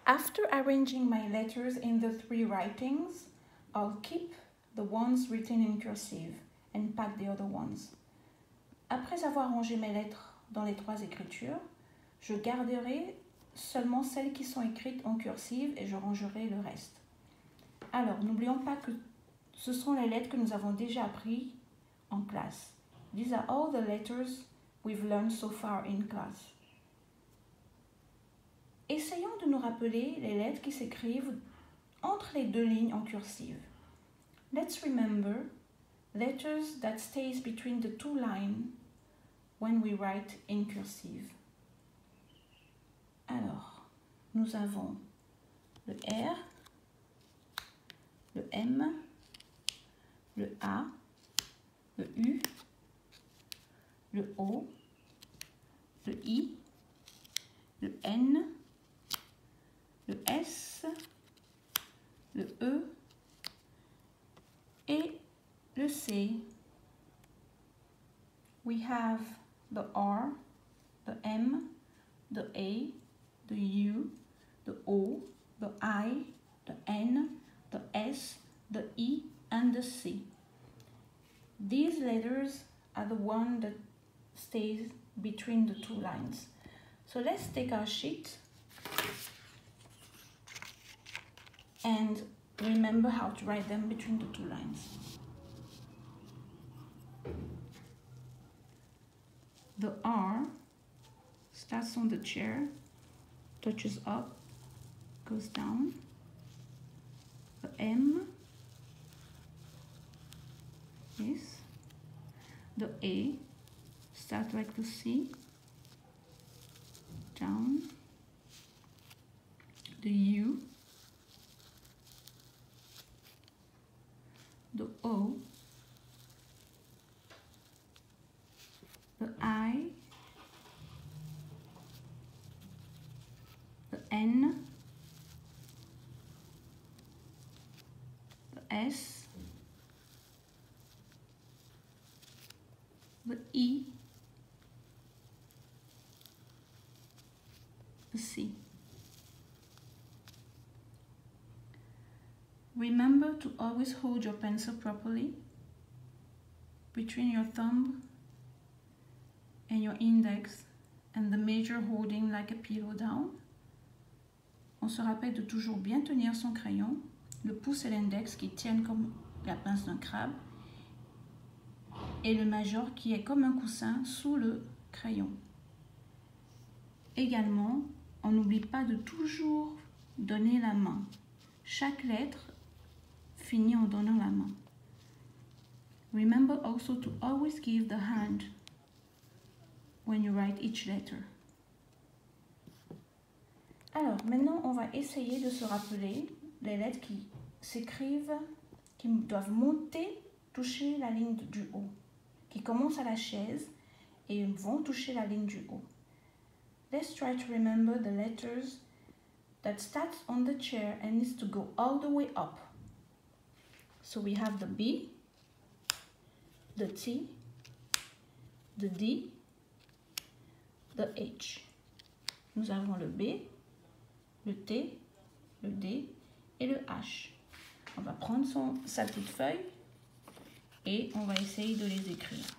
After arranging my letters in the three writings, I'll keep the ones written in cursive and pack the other ones. Après avoir rangé mes lettres dans les trois écritures, je garderai seulement celles qui sont écrites en cursive et je rangerai le reste. Alors, n'oublions pas que ce sont les lettres que nous avons déjà apprises en classe. These are all the letters we've learned so far in class. Essayons de nous rappeler les lettres qui s'écrivent entre les deux lignes en cursive. Let's remember letters that stays between the two lines when we write in cursive. Alors, nous avons le R, le M, le A, le U, le O, le I, le N, le S, le E et le C. We have the R, the M, the A, the U, the O, the I, the N, the S, the E, and the C. These letters are the one that stays between the two lines. So let's take our sheet and remember how to write them between the two lines. The R starts on the chair, touches up, goes down. The M, yes. The A starts like the C, down. The U, the O, the I, the N, the S, the E, the C. Remember to always hold your pencil properly between your thumb and your index and the major holding like a pillow down. On se rappelle de toujours bien tenir son crayon, le pouce et l'index qui tiennent comme la pince d'un crabe et le major qui est comme un coussin sous le crayon. Également, on n'oublie pas de toujours donner la main. Chaque lettre finit en donnant la main. Remember also to always give the hand when you write each letter. Alors, maintenant, on va essayer de se rappeler les lettres qui s'écrivent, qui doivent monter, toucher la ligne du haut, qui commencent à la chaise et vont toucher la ligne du haut. Let's try to remember the letters that starts on the chair and needs to go all the way up. So we have the B, the T, the D, the H. Nous avons le B, le T, le D et le H. On va prendre sa petite feuille et on va essayer de les écrire.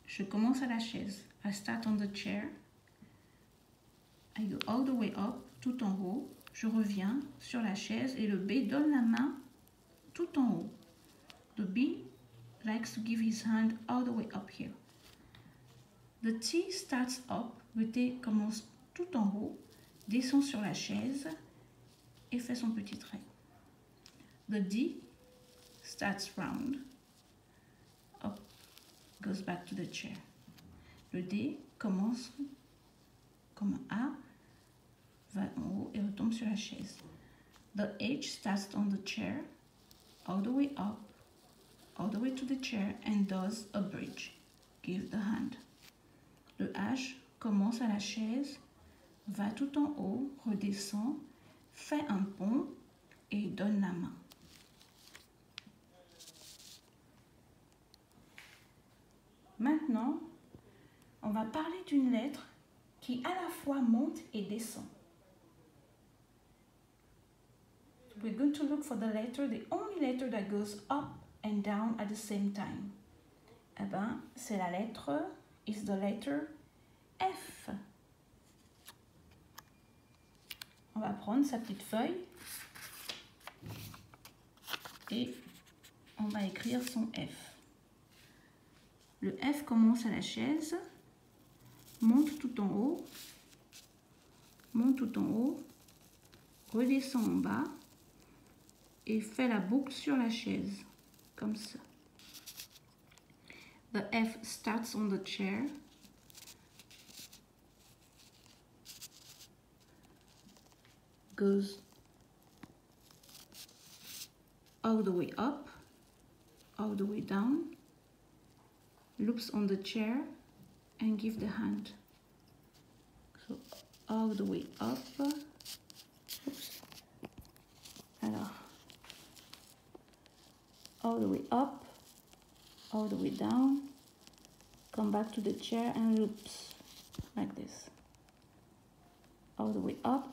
Je commence à la chaise. I start on the chair. I go all the way up, tout en haut. Je reviens sur la chaise et le B donne la main tout en haut. The B likes to give his hand all the way up here. The T starts up. Le T commence tout en haut, descend sur la chaise et fait son petit trait. The D starts round, up, goes back to the chair. Le D commence comme un A, va en haut et retombe sur la chaise. The H starts on the chair, all the way up, all the way to the chair and does a bridge. Give the hand. Le H commence à la chaise, va tout en haut, redescend, fait un pont et donne la main. Maintenant, on va parler d'une lettre qui à la fois monte et descend. We're going to look for the only letter that goes up and down at the same time. Eh ben, c'est la lettre, is the letter F. On va prendre sa petite feuille et on va écrire son F. Le F commence à la chaise, monte tout en haut, redescend en bas et fait la boucle sur la chaise, comme ça. The F starts on the chair, goes all the way up, all the way down, loops on the chair and give the hand. So all the way up. Oops. Alors, all the way up, all the way down, come back to the chair and loops like this. All the way up,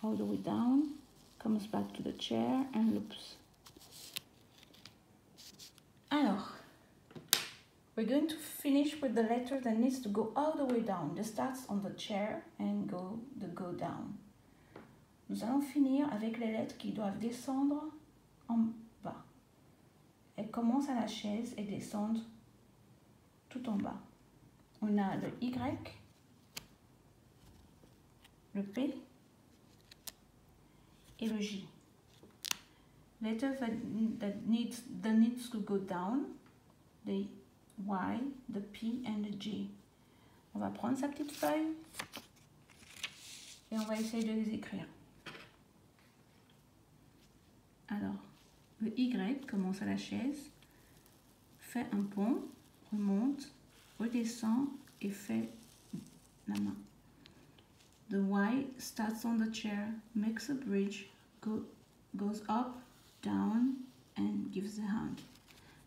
all the way down, comes back to the chair and loops. Alors, we're going to finish with the letter that needs to go all the way down. That starts on the chair and go down. Nous allons finir avec les lettres qui doivent descendre en bas. Elles commencent à la chaise et descendent tout en bas. On a le Y, le P et le J. Letters that needs to go down, the Y, the P and the G. On va prendre sa petite feuille et on va essayer de les écrire. Alors, le Y commence à la chaise, fait un pont, remonte, redescend et fait la main. The Y starts on the chair, makes a bridge, goes up, down and gives the hand.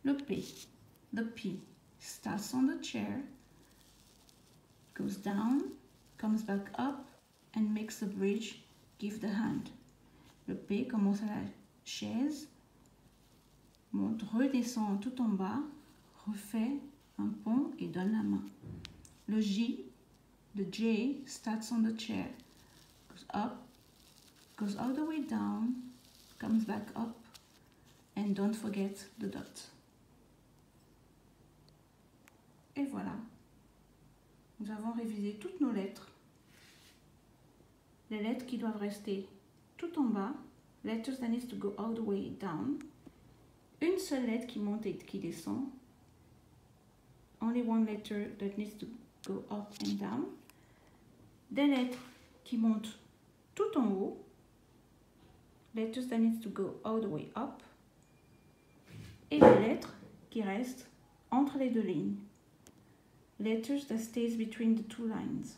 Le P starts on the chair, goes down, comes back up and makes a bridge, give the hand. Le P commence à la chaise, monte, redescend tout en bas, refait un pont et donne la main. Le J starts on the chair, goes up, goes all the way down, comes back up and don't forget the dot. Et voilà, nous avons révisé toutes nos lettres. Les lettres qui doivent rester tout en bas, letters that needs to go all the way down. Une seule lettre qui monte et qui descend. Only one letter that needs to go up and down. Des lettres qui montent tout en haut. Letters that needs to go all the way up. Et des lettres qui restent entre les deux lignes. Letters that stays between the two lines.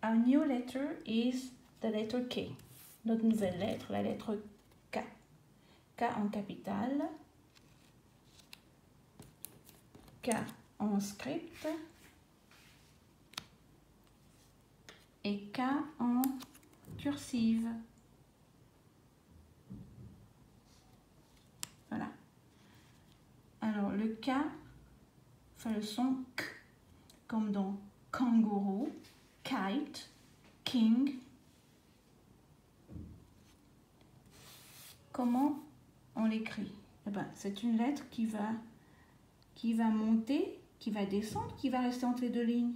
Our new letter is the letter K. Notre nouvelle lettre, la lettre K. K en capitale. K en script. Et K en cursive. Voilà. Alors le K fait le son K, comme dans kangourou, kite, king. Comment on l'écrit? Eh ben, c'est une lettre qui va monter, qui va descendre, qui va rester entre les deux lignes.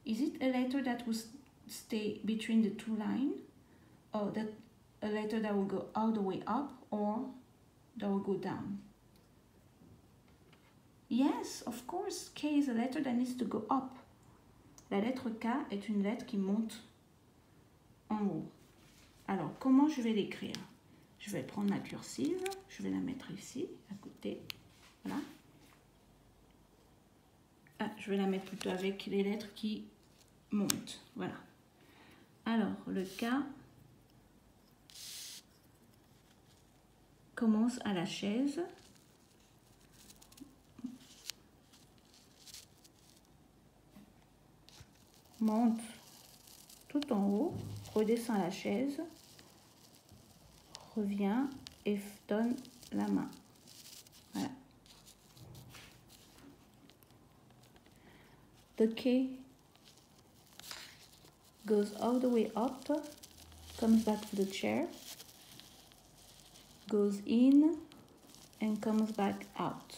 Is it a letter that will stay between the two lines, or that a letter that will go all the way up, or that will go down? Yes, of course, K is a letter that needs to go up. La lettre K est une lettre qui monte en haut. Alors, comment je vais l'écrire? Je vais prendre ma cursive, je vais la mettre ici, à côté. Voilà. Ah, je vais la mettre plutôt avec les lettres qui montent. Voilà. Alors, le K commence à la chaise. monte tout en haut, redescend la chaise, revient et donne la main. Voilà. The key goes all the way up, comes back to the chair, goes in and comes back out.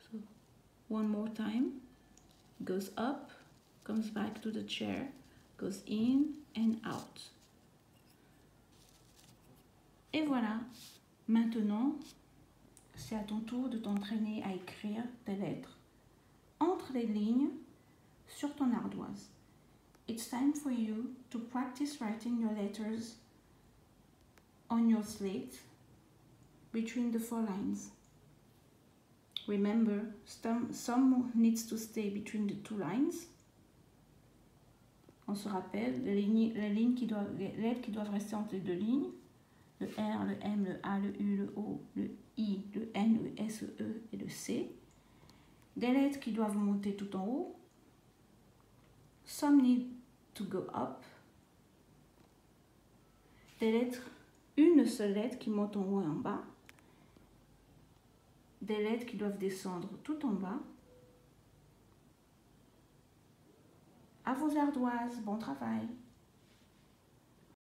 So one more time, goes up, comes back to the chair, goes in and out. Et voilà, maintenant, c'est à ton tour de t'entraîner à écrire tes lettres entre les lignes sur ton ardoise. It's time for you to practice writing your letters on your slate between the 4 lines. Remember, some needs to stay between the 2 lines. On se rappelle, les lettres qui doivent rester entre les 2 lignes. Le R, le M, le A, le U, le O, le I, le N, le S, le E et le C. Des lettres qui doivent monter tout en haut. Some need to go up. Des lettres, une seule lettre qui monte en haut et en bas. Des lettres qui doivent descendre tout en bas. À vos ardoises, bon travail!